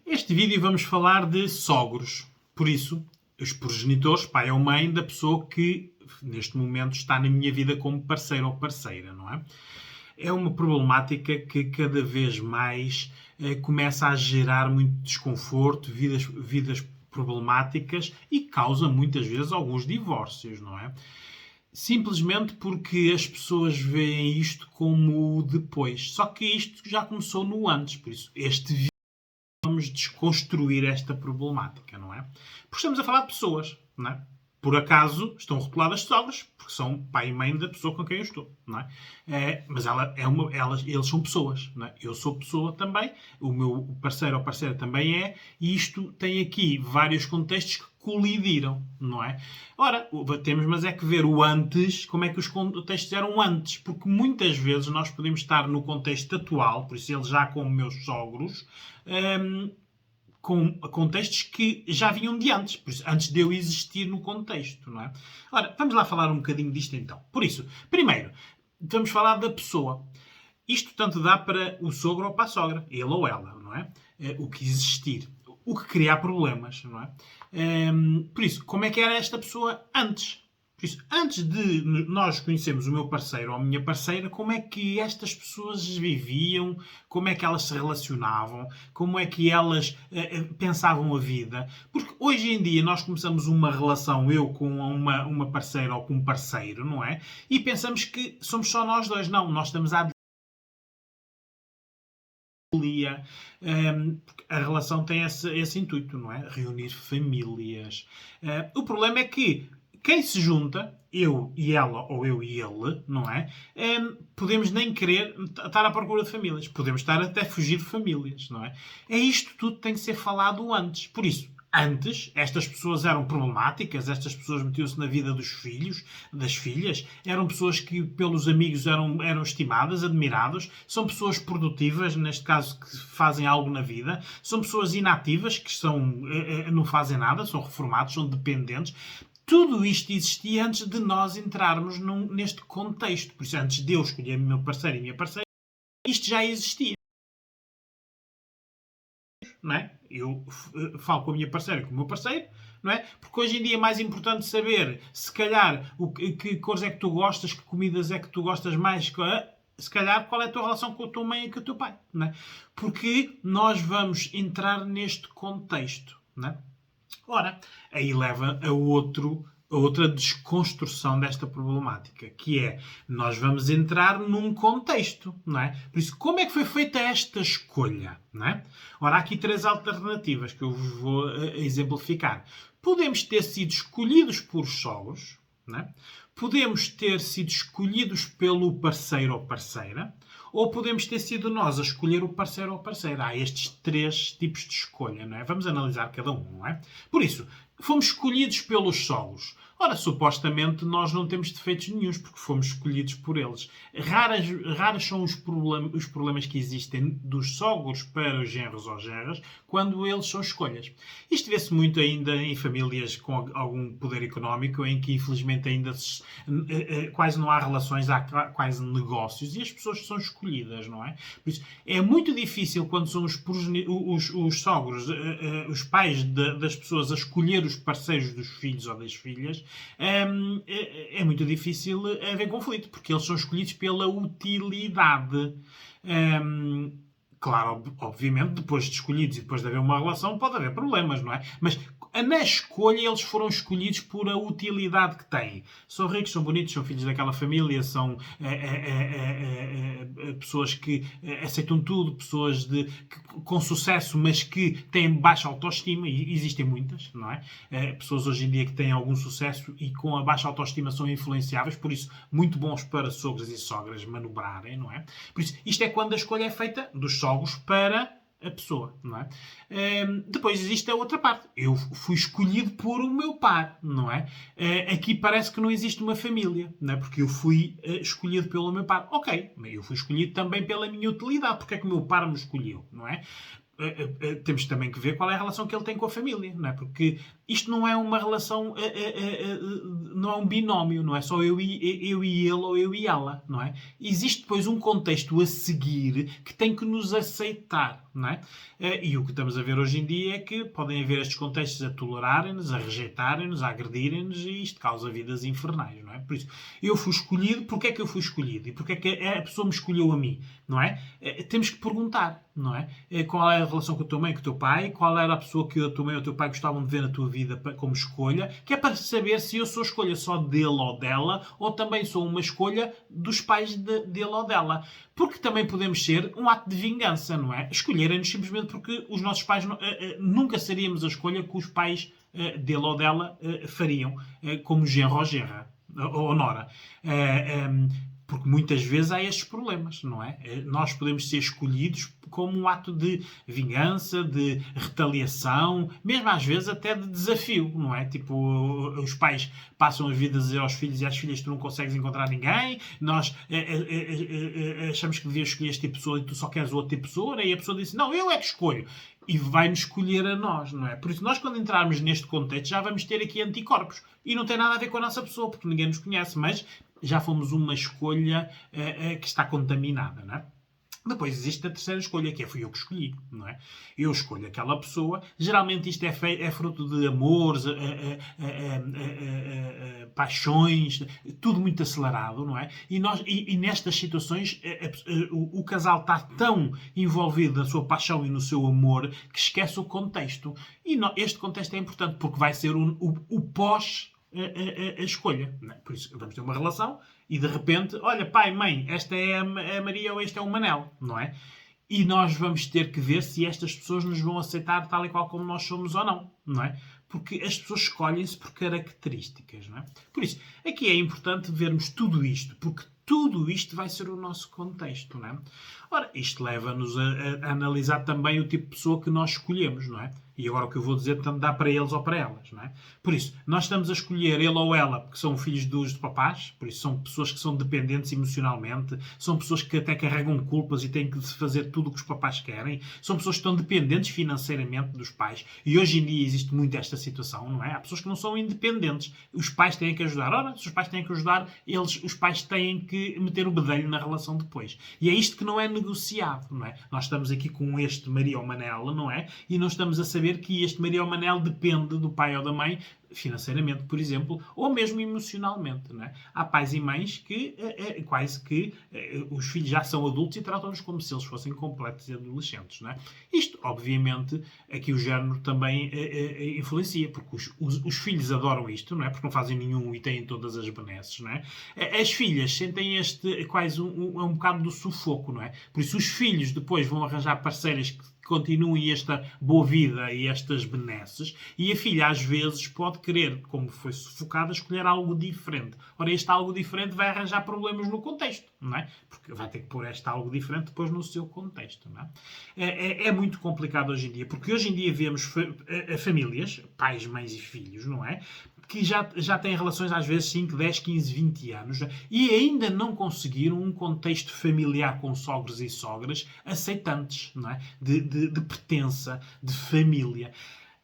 Neste vídeo vamos falar de sogros. Por isso, os progenitores, pai ou mãe, da pessoa que neste momento está na minha vida como parceiro ou parceira, não é? É uma problemática que cada vez mais começa a gerar muito desconforto, vidas problemáticas e causa muitas vezes alguns divórcios, não é? Simplesmente porque as pessoas veem isto como o depois. Só que isto já começou no antes, por isso este vídeo vamos desconstruir esta problemática, não é? Porque estamos a falar de pessoas, não é? Por acaso estão rotuladas sogras, porque são pai e mãe da pessoa com quem eu estou, não é? Mas eles são pessoas, não é? Eu sou pessoa também, o meu parceiro ou parceira também é, e isto tem aqui vários contextos que colidiram, não é? Ora, temos mas é que ver o antes, como é que os contextos eram antes, porque muitas vezes nós podemos estar no contexto atual, por isso eles já como meus sogros, com contextos que já vinham de antes, por isso, antes de eu existir no contexto, não é? Ora, vamos lá falar um bocadinho disto então. Por isso, primeiro, vamos falar da pessoa. Isto tanto dá para o sogro ou para a sogra, ele ou ela, não é? O que existir. O que criar problemas, não é? Por isso, como é que era esta pessoa antes? Por isso, antes de nós conhecermos o meu parceiro ou a minha parceira, como é que estas pessoas viviam, como é que elas se relacionavam, como é que elas pensavam a vida. Porque hoje em dia nós começamos uma relação, eu com uma parceira ou com um parceiro, não é? E pensamos que somos só nós dois. Não, nós estamos a a relação tem esse intuito, não é? Reunir famílias. O problema é que quem se junta, eu e ela ou eu e ele, não é? Podemos nem querer estar à procura de famílias. Podemos estar até a fugir de famílias, não é? Isto tudo tem que ser falado antes. Por isso, antes, estas pessoas eram problemáticas, estas pessoas metiam-se na vida dos filhos, das filhas, eram pessoas que pelos amigos eram estimadas, admiradas, são pessoas produtivas, neste caso que fazem algo na vida, são pessoas inativas, que não fazem nada, são reformados, são dependentes. Tudo isto existia antes de nós entrarmos neste contexto. Por isso, antes de eu escolher o meu parceiro e a minha parceira, isto já existia. Não é? Eu falo com a minha parceira e com o meu parceiro, não é? Porque hoje em dia é mais importante saber, se calhar, que cores é que tu gostas, que comidas é que tu gostas mais, se calhar, qual é a tua relação com a tua mãe e com o teu pai, não é? Porque nós vamos entrar neste contexto, não é? Ora, aí leva a outra desconstrução desta problemática, que é, nós vamos entrar num contexto, não é? Por isso, como é que foi feita esta escolha, não é? Ora, há aqui três alternativas que eu vos vou exemplificar. Podemos ter sido escolhidos por sogros, não é? Podemos ter sido escolhidos pelo parceiro ou parceira, ou podemos ter sido nós a escolher o parceiro ou parceira. Há estes três tipos de escolha, não é? Vamos analisar cada um, não é? Por isso, fomos escolhidos pelos sogros. Ora, supostamente nós não temos defeitos nenhuns, porque fomos escolhidos por eles. Raros são os problemas que existem dos sogros para os genros ou genras quando eles são escolhas. Isto vê-se muito ainda em famílias com algum poder económico, em que infelizmente ainda quase não há relações, há quase negócios, e as pessoas são escolhidas, não é? Por isso, é muito difícil quando são os sogros, os pais das pessoas a escolher os parceiros dos filhos ou das filhas, é muito difícil haver conflito, porque eles são escolhidos pela utilidade. Claro, obviamente, depois de escolhidos e depois de haver uma relação, pode haver problemas, não é? Mas na escolha eles foram escolhidos por a utilidade que têm. São ricos, são bonitos, são filhos daquela família, são pessoas que aceitam tudo, pessoas com sucesso, mas que têm baixa autoestima, e existem muitas, não é? Pessoas hoje em dia que têm algum sucesso e com a baixa autoestima são influenciáveis, por isso muito bons para sogros e sogras manobrarem, não é? Por isso, isto é quando a escolha é feita dos sogros para a pessoa, não é? Depois existe a outra parte. Eu fui escolhido por o meu par, não é? Aqui parece que não existe uma família, não é? Porque eu fui escolhido pelo meu par. Ok, mas eu fui escolhido também pela minha utilidade. Porque é que o meu par me escolheu, não é? Temos também que ver qual é a relação que ele tem com a família, não é? Porque isto não é uma relação, não é um binómio, não é só eu e ele ou eu e ela, não é? Existe depois um contexto a seguir que tem que nos aceitar, não é? E o que estamos a ver hoje em dia é que podem haver estes contextos a tolerarem-nos, a rejeitarem-nos, a agredirem-nos, e isto causa vidas infernais, não é? Por isso, eu fui escolhido, porque é que eu fui escolhido? E porque é que a pessoa me escolheu a mim, não é? Temos que perguntar, não é? Qual é a relação com a tua mãe, com o teu pai? Qual era a pessoa que a tua mãe ou o teu pai gostavam de ver na tua vida como escolha? Que é para saber se eu sou escolha só dele ou dela, ou também sou uma escolha dos pais dele ou dela. Porque também podemos ser um ato de vingança, não é? Escolherem-nos simplesmente porque os nossos pais nunca seríamos a escolha que os pais dele ou dela fariam, como genro ou genra, ou nora. Porque muitas vezes há estes problemas, não é? Nós podemos ser escolhidos como um ato de vingança, de retaliação, mesmo às vezes até de desafio, não é? Tipo, os pais passam a vida a dizer aos filhos e às filhas: tu não consegues encontrar ninguém, nós achamos que devias escolher este tipo de pessoa e tu só queres outro tipo de pessoa, e a pessoa diz: não, eu é que escolho. E vai-nos escolher a nós, não é? Por isso, nós quando entrarmos neste contexto já vamos ter aqui anticorpos. E não tem nada a ver com a nossa pessoa, porque ninguém nos conhece, mas já fomos uma escolha que está contaminada, não é? Depois existe a terceira escolha, que fui eu que escolhi, não é? Eu escolho aquela pessoa. Geralmente isto é fruto de amores, paixões, tudo muito acelerado, não é? E nestas situações o casal está tão envolvido na sua paixão e no seu amor que esquece o contexto. E este contexto é importante porque vai ser o pós a escolha. Não é? Por isso, vamos ter uma relação e de repente, olha, pai, mãe, esta é a Maria ou este é o Manel, não é? E nós vamos ter que ver se estas pessoas nos vão aceitar tal e qual como nós somos ou não, não é? Porque as pessoas escolhem-se por características, não é? Por isso, aqui é importante vermos tudo isto, porque tudo isto vai ser o nosso contexto, não é? Ora, isto leva-nos a analisar também o tipo de pessoa que nós escolhemos, não é? E agora o que eu vou dizer tanto dá para eles ou para elas, não é? Por isso, nós estamos a escolher ele ou ela porque são filhos de papás, por isso são pessoas que são dependentes emocionalmente, são pessoas que até carregam culpas e têm que fazer tudo o que os papás querem, são pessoas que estão dependentes financeiramente dos pais. E hoje em dia existe muito esta situação, não é? Há pessoas que não são independentes. Os pais têm que ajudar. Ora, se os pais têm que ajudar, os pais têm que meter o bedelho na relação depois. E é isto que não é negociado, não é? Nós estamos aqui com este Maria ou Manel, não é? E não estamos a saber que este Maria ou Manel depende do pai ou da mãe financeiramente, por exemplo, ou mesmo emocionalmente, não é? Há pais e mães que quase que os filhos já são adultos e tratam-nos como se eles fossem completos adolescentes, não é? Isto, obviamente, aqui o género também influencia, porque os filhos adoram isto, não é? Porque não fazem nenhum e têm todas as benesses, não é? As filhas sentem quase um bocado do sufoco, não é? Por isso os filhos depois vão arranjar parceiras que continuem esta boa vida e estas benesses, e a filha às vezes pode querer, como foi sufocada, escolher algo diferente. Ora, este algo diferente vai arranjar problemas no contexto, não é? Porque vai ter que pôr este algo diferente depois no seu contexto, não é? É muito complicado hoje em dia, porque hoje em dia vemos famílias, pais, mães e filhos, não é? Que já têm relações às vezes 5, 10, 15, 20 anos e ainda não conseguiram um contexto familiar com sogros e sogras aceitantes, não é? De pertença, de família.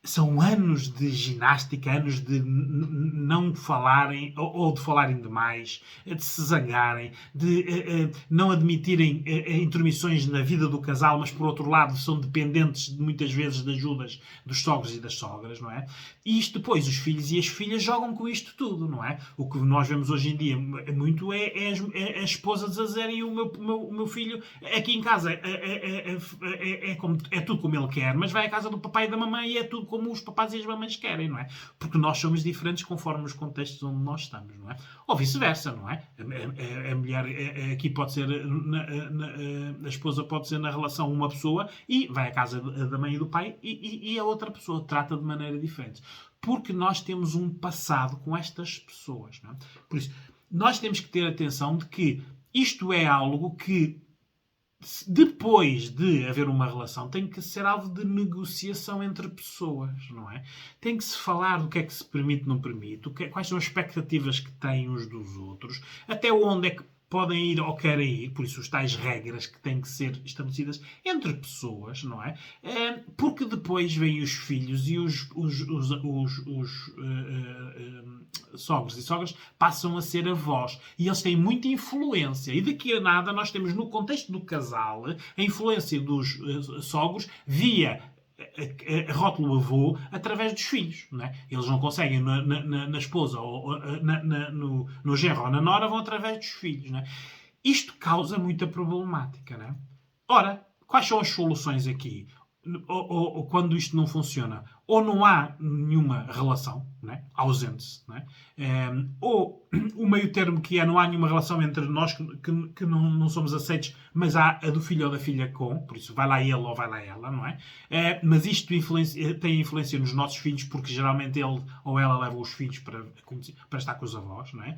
São anos de ginástica, anos de não falarem, ou de falarem demais, de se zangarem, de não admitirem intromissões na vida do casal, mas por outro lado são dependentes muitas vezes de ajudas dos sogros e das sogras, não é? E isto depois, os filhos e as filhas jogam com isto tudo, não é? O que nós vemos hoje em dia muito é as esposas a dizerem: o meu filho aqui em casa é tudo como ele quer, mas vai à casa do papai e da mamãe e é tudo como os papás e as mamães querem, não é? Porque nós somos diferentes conforme os contextos onde nós estamos, não é? Ou vice-versa, não é? A mulher aqui pode ser, a esposa pode ser na relação uma pessoa e vai à casa da mãe e do pai e a outra pessoa trata de maneira diferente. Porque nós temos um passado com estas pessoas, não é? Por isso, nós temos que ter atenção de que isto é algo que depois de haver uma relação, tem que ser alvo de negociação entre pessoas, não é? Tem que se falar do que é que se permite e não permite, quais são as expectativas que têm uns dos outros, até onde é que podem ir ou querem ir, por isso os tais regras que têm que ser estabelecidas entre pessoas, não é? Porque depois vêm os filhos e sogros e sogras passam a ser avós. E eles têm muita influência. E daqui a nada nós temos no contexto do casal a influência dos sogros via a rótulo avô através dos filhos. Não é? Eles não conseguem na esposa ou no genro ou na nora, vão através dos filhos. Não é? Isto causa muita problemática. Não é? Ora, quais são as soluções aqui? Ou quando isto não funciona, ou não há nenhuma relação, né? Ausente-se, né? Ou o meio termo que é não há nenhuma relação entre nós que não somos aceitos, mas há a do filho ou da filha com, por isso vai lá ele ou vai lá ela, não é? Mas isto tem influência nos nossos filhos, porque geralmente ele ou ela leva os filhos para estar com os avós, não é?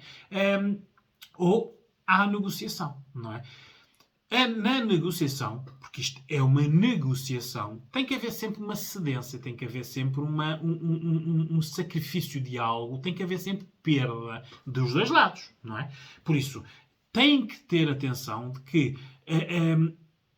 Ou há a negociação, não é? Na negociação, porque isto é uma negociação, tem que haver sempre uma cedência, tem que haver sempre um sacrifício de algo, tem que haver sempre perda dos dois lados, não é? Por isso, tem que ter atenção de que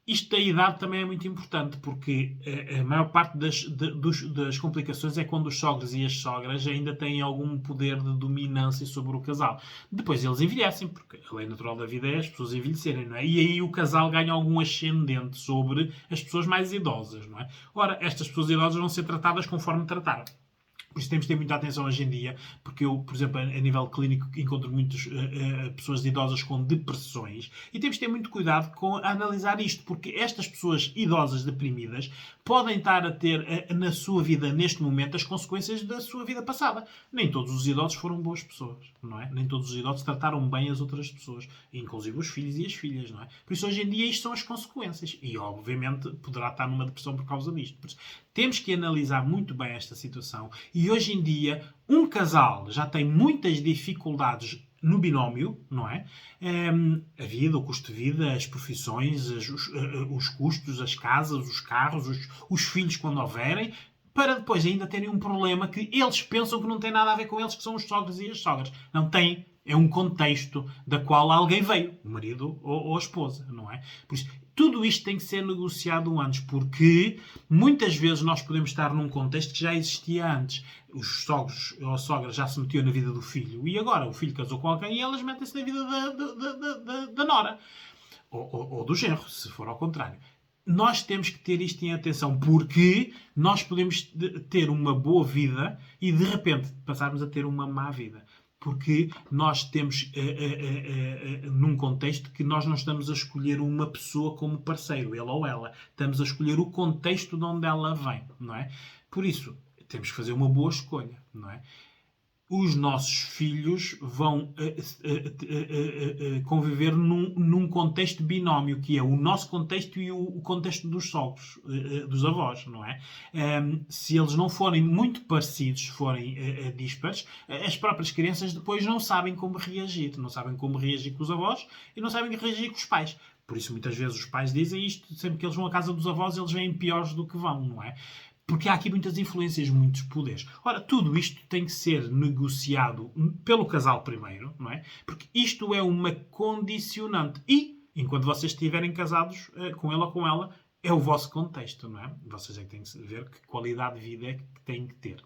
isto da idade também é muito importante, porque a maior parte das complicações é quando os sogros e as sogras ainda têm algum poder de dominância sobre o casal. Depois eles envelhecem, porque a lei natural da vida é as pessoas envelhecerem, não é? E aí o casal ganha algum ascendente sobre as pessoas mais idosas, não é? Ora, estas pessoas idosas vão ser tratadas conforme trataram. Por isso temos de ter muita atenção hoje em dia, porque eu, por exemplo, a nível clínico, encontro muitas pessoas idosas com depressões e temos de ter muito cuidado com analisar isto, porque estas pessoas idosas deprimidas podem estar a ter na sua vida, neste momento, as consequências da sua vida passada. Nem todos os idosos foram boas pessoas, não é? Nem todos os idosos trataram bem as outras pessoas, inclusive os filhos e as filhas, não é? Por isso, hoje em dia, isto são as consequências. E, obviamente, poderá estar numa depressão por causa disto. Por isso, temos que analisar muito bem esta situação. E hoje em dia, um casal já tem muitas dificuldades no binómio, não é? A vida, o custo de vida, as profissões, os custos, as casas, os carros, os filhos quando houverem, para depois ainda terem um problema que eles pensam que não tem nada a ver com eles, que são os sogros e as sogras. Não tem. É um contexto da qual alguém veio, o marido ou a esposa, não é? Por isso, tudo isto tem que ser negociado antes, porque muitas vezes nós podemos estar num contexto que já existia antes. Os sogros ou a sogra já se metiam na vida do filho e agora o filho casou com alguém e elas metem-se na vida da nora. Ou do genro, se for ao contrário. Nós temos que ter isto em atenção, porque nós podemos ter uma boa vida e de repente passarmos a ter uma má vida. Porque nós temos, num contexto que nós não estamos a escolher uma pessoa como parceiro, ele ou ela. Estamos a escolher o contexto de onde ela vem, não é? Por isso, temos que fazer uma boa escolha, não é? Os nossos filhos vão conviver num contexto binómio, que é o nosso contexto e o contexto dos sogros, dos avós, não é? Se eles não forem muito parecidos, forem díspares, as próprias crianças depois não sabem como reagir. Não sabem como reagir com os avós e não sabem reagir com os pais. Por isso, muitas vezes, os pais dizem isto, sempre que eles vão à casa dos avós, eles vêm piores do que vão, não é? Porque há aqui muitas influências, muitos poderes. Ora, tudo isto tem que ser negociado pelo casal primeiro, não é? Porque isto é uma condicionante. E, enquanto vocês estiverem casados com ele ou com ela, é o vosso contexto, não é? Vocês é que têm que ver que qualidade de vida é que têm que ter.